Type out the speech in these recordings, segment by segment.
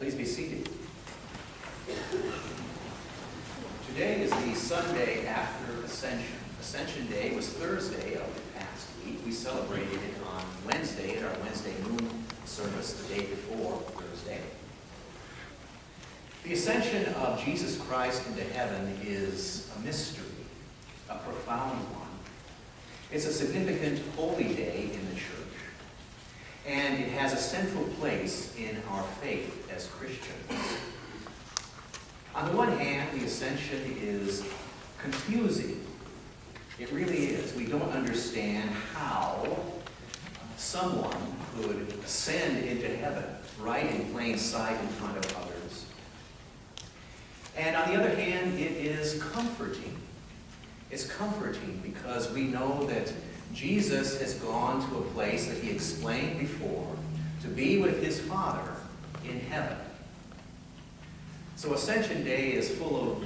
Please be seated. Today is the Sunday after Ascension. Ascension Day was Thursday of the past week. We celebrated it on Wednesday at our Wednesday noon service the day before Thursday. The ascension of Jesus Christ into heaven is a mystery, a profound one. It's a significant holy day in the church, and it has a central place in our faith as Christians. On the one hand, the ascension is confusing. It really is. We don't understand how someone could ascend into heaven right in plain sight in front of others. And on the other hand, it is comforting. It's comforting because we know that Jesus has gone to a place that he explained before to be with his Father in heaven. So Ascension Day is full of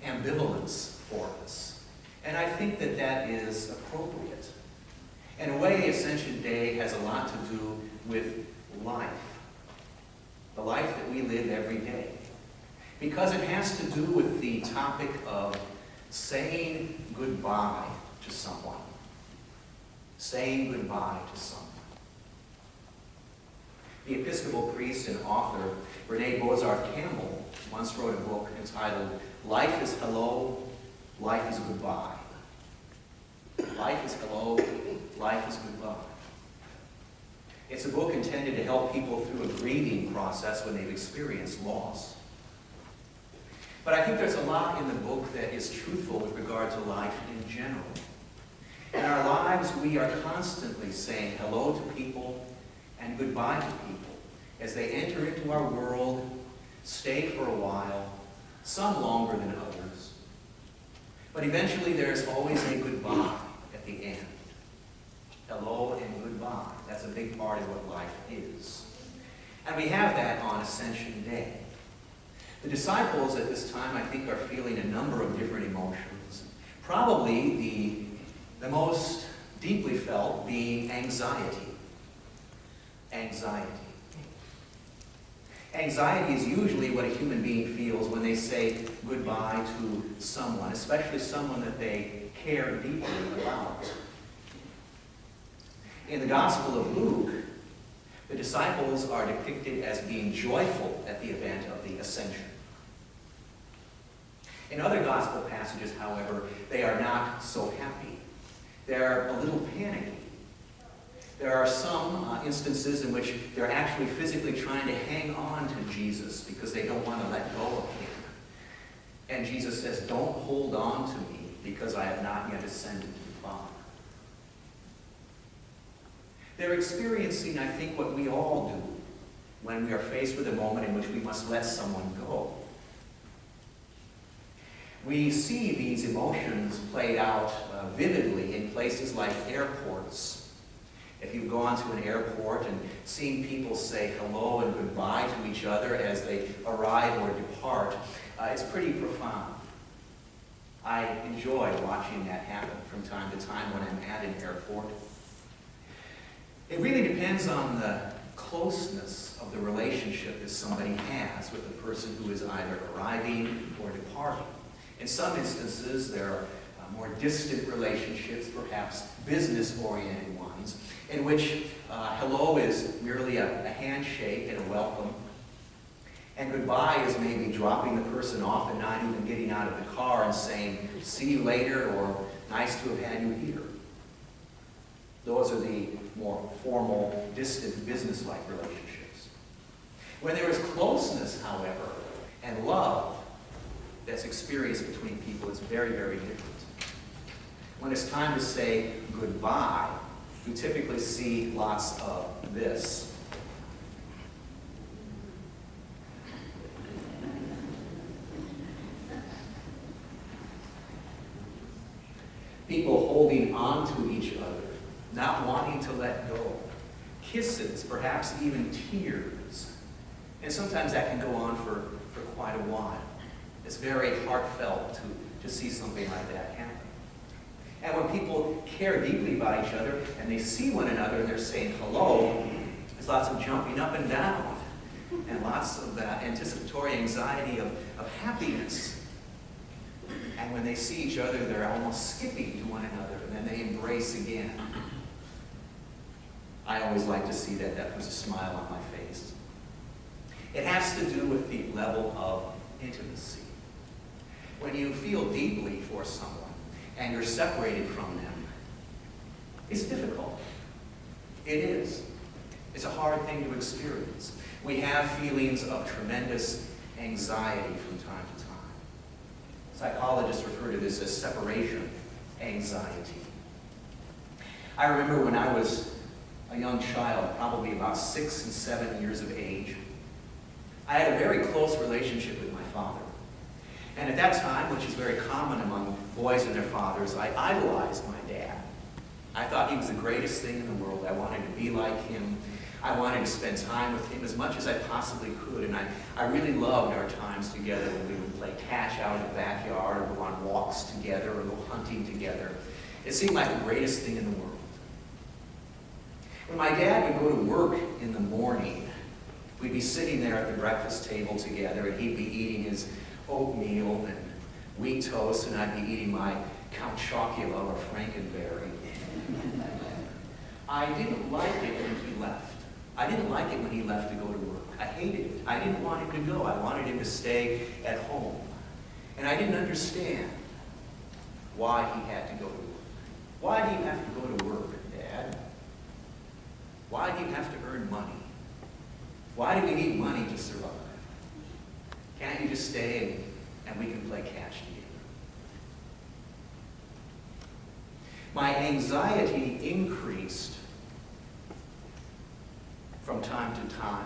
ambivalence for us. And I think that that is appropriate. In a way, Ascension Day has a lot to do with life. The life that we live every day. Because it has to do with the topic of saying goodbye to someone. Saying goodbye to someone. The Episcopal priest and author Rene Bozarth-Campbell once wrote a book entitled Life is Hello, Life is Goodbye. Life is hello, life is goodbye. It's a book intended to help people through a grieving process when they've experienced loss. But I think there's a lot in the book that is truthful with regard to life in general. In our lives, we are constantly saying hello to people and goodbye to people as they enter into our world, stay for a while, some longer than others. But eventually there's always a goodbye at the end. Hello and goodbye. That's a big part of what life is. And we have that on Ascension Day. The disciples at this time, I think, are feeling a number of different emotions. Probably the most deeply felt being anxiety. Anxiety. Anxiety is usually what a human being feels when they say goodbye to someone, especially someone that they care deeply about. In the Gospel of Luke, the disciples are depicted as being joyful at the event of the Ascension. In other Gospel passages, however, they are not so happy. They're a little panicky. There are some instances in which they're actually physically trying to hang on to Jesus because they don't want to let go of him. And Jesus says, "Don't hold on to me because I have not yet ascended to the Father." They're experiencing, I think, what we all do when we are faced with a moment in which we must let someone go. We see these emotions played out vividly in places like airports. If you've gone to an airport and seen people say hello and goodbye to each other as they arrive or depart, it's pretty profound. I enjoy watching that happen from time to time when I'm at an airport. It really depends on the closeness of the relationship that somebody has with the person who is either arriving or departing. In some instances, there are more distant relationships, perhaps business-oriented ones, in which hello is merely a handshake and a welcome, and goodbye is maybe dropping the person off and not even getting out of the car and saying, "See you later," or "Nice to have had you here." Those are the more formal, distant, business-like relationships. When there is closeness, however, and love that's experienced between people, it's very, very different. When it's time to say goodbye, you typically see lots of this. People holding on to each other, not wanting to let go. Kisses, perhaps even tears. And sometimes that can go on for quite a while. It's very heartfelt to see something like that happen. And when people care deeply about each other and they see one another and they're saying hello, there's lots of jumping up and down. and lots of that anticipatory anxiety of happiness. And when they see each other, they're almost skipping to one another, and then they embrace again. I always like to see that. That puts a smile on my face. It has to do with the level of intimacy. When you feel deeply for someone and you're separated from them, it's difficult. It is. It's a hard thing to experience. We have feelings of tremendous anxiety from time to time. Psychologists refer to this as separation anxiety. I remember when I was a young child, probably about 6 and 7 years of age, I had a very close relationship with my father. And at that time, which is very common among boys and their fathers, I idolized my dad. I thought he was the greatest thing in the world. I wanted to be like him. I wanted to spend time with him as much as I possibly could. And I really loved our times together when we would play catch out in the backyard, or go on walks together, or go hunting together. It seemed like the greatest thing in the world. When my dad would go to work in the morning, we'd be sitting there at the breakfast table together, and he'd be eating his oatmeal and wheat toast, and I'd be eating my Count Chocula or Frankenberry. I didn't like it when he left. I didn't like it when he left to go to work. I hated it. I didn't want him to go. I wanted him to stay at home. And I didn't understand why he had to go to work. Why do you have to go to work, Dad? Why do you have to earn money? Why do we need money to survive? Can't you just stay and we can play catch together? My anxiety increased from time to time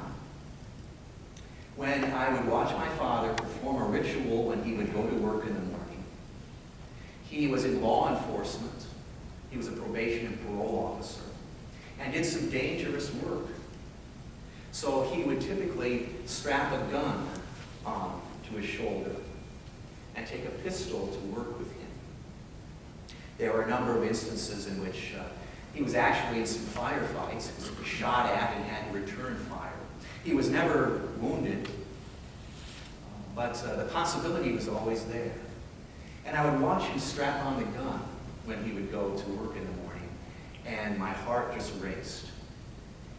when I would watch my father perform a ritual when he would go to work in the morning. He was in law enforcement. He was a probation and parole officer and did some dangerous work. So he would typically strap a gun on to his shoulder and take a pistol to work with him. There were a number of instances in which he was actually in some firefights. He was shot at and had to return fire. He was never wounded, but the possibility was always there. And I would watch him strap on the gun when he would go to work in the morning, and my heart just raced,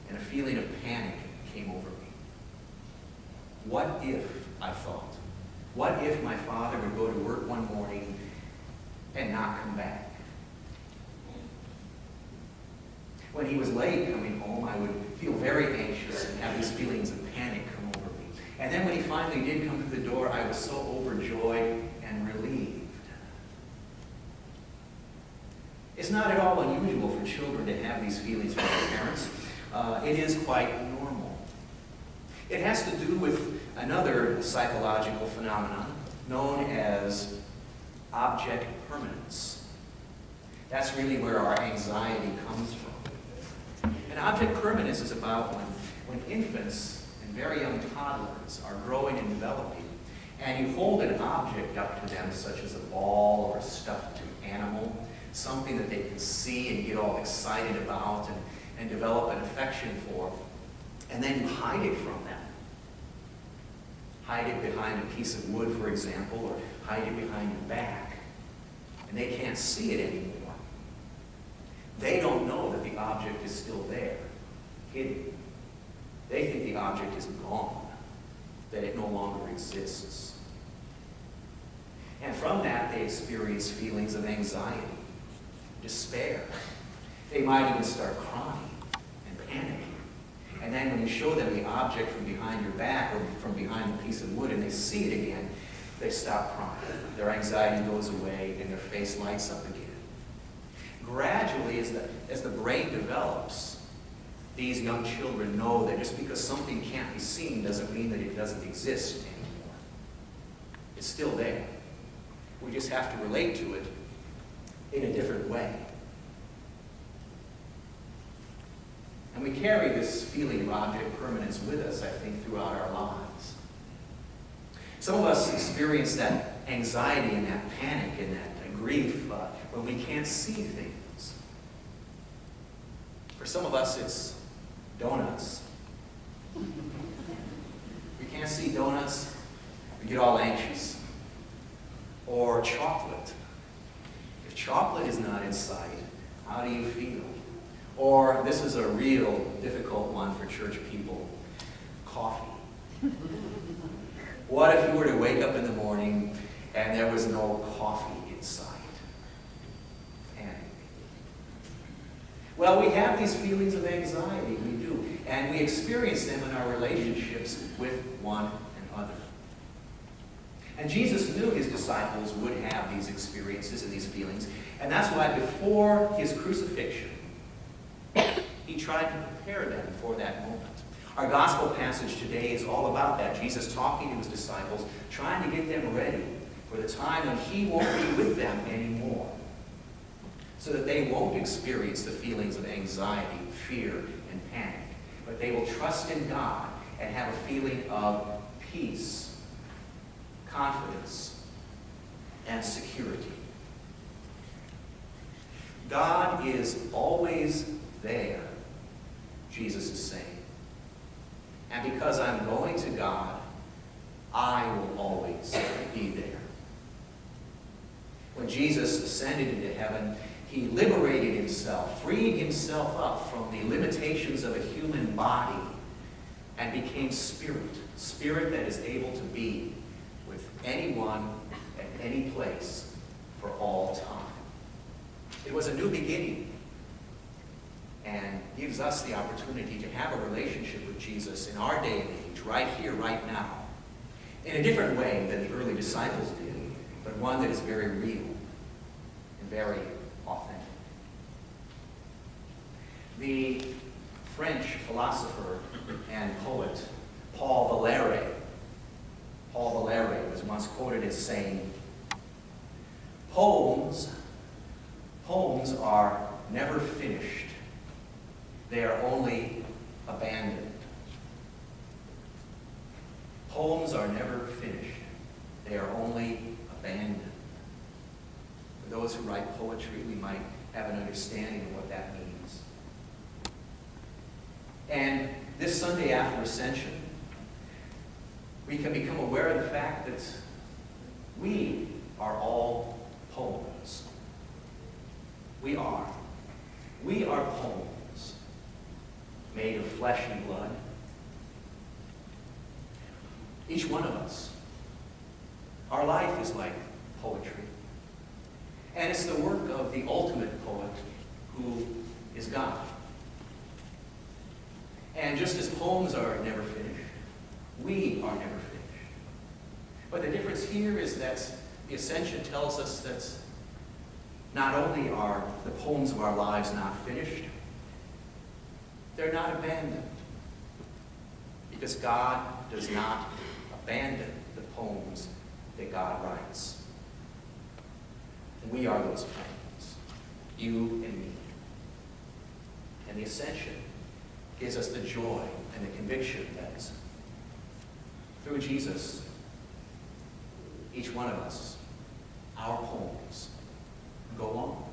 and a feeling of panic came over me. What if, I thought, what if my father would go to work one morning and not come back? When he was late coming home, I would feel very anxious and have these feelings of panic come over me. And then when he finally did come to the door, I was so overjoyed and relieved. It's not at all unusual for children to have these feelings for their parents. It is quite normal. It has to do with another psychological phenomenon known as object permanence. That's really where our anxiety comes from. And object permanence is about when infants and very young toddlers are growing and developing, and you hold an object up to them, such as a ball or a stuffed animal, something that they can see and get all excited about and develop an affection for, and then you hide it from them. Hide it behind a piece of wood, for example, or hide it behind your back, and they can't see it anymore. They don't know that the object is still there, hidden. They think the object is gone, that it no longer exists. And from that, they experience feelings of anxiety, despair. They might even start crying and panicking. And then when you show them the object from behind your back or from behind the piece of wood and they see it again, they stop crying. Their anxiety goes away and their face lights up again. Gradually, as the brain develops, these young children know that just because something can't be seen doesn't mean that it doesn't exist anymore. It's still there. We just have to relate to it in a different way. And we carry this feeling of object permanence with us, I think, throughout our lives. Some of us experience that anxiety and that panic and that grief when we can't see things. For some of us, it's donuts. can't see donuts, we get all anxious. Or chocolate. If chocolate is not in sight, how do you feel? Or, this is a real difficult one for church people, coffee. What if you were to wake up in the morning and there was no coffee in sight? Panic. Well, we have these feelings of anxiety, we do, and we experience them in our relationships with one another. And Jesus knew his disciples would have these experiences and these feelings, and that's why before his crucifixion, he tried to prepare them for that moment. Our gospel passage today is all about that. Jesus talking to his disciples, trying to get them ready for the time when he won't be with them anymore, so that they won't experience the feelings of anxiety, fear, and panic, but they will trust in God and have a feeling of peace, confidence, and security. God is always there, Jesus is saying. And because I'm going to God, I will always be there. When Jesus ascended into heaven, he liberated himself, freed himself up from the limitations of a human body, and became spirit. Spirit that is able to be with anyone at any place for all time. It was a new beginning, and gives us the opportunity to have a relationship with Jesus in our day and age, right here, right now, in a different way than the early disciples did, but one that is very real and very authentic. The French philosopher and poet Paul Valéry was once quoted as saying, Poems are never finished. They are only abandoned. Poems are never finished. They are only abandoned. For those who write poetry, we might have an understanding of what that means. And this Sunday after Ascension, we can become aware of the fact that we are all poems. We are. We are poems made of flesh and blood. Each one of us. Our life is like poetry. And it's the work of the ultimate poet, who is God. And just as poems are never finished, we are never finished. But the difference here is that the Ascension tells us that not only are the poems of our lives not finished, they're not abandoned. Because God does not abandon the poems that God writes. We are those poems, you and me. And the Ascension gives us the joy and the conviction that through Jesus, each one of us, our poems go on.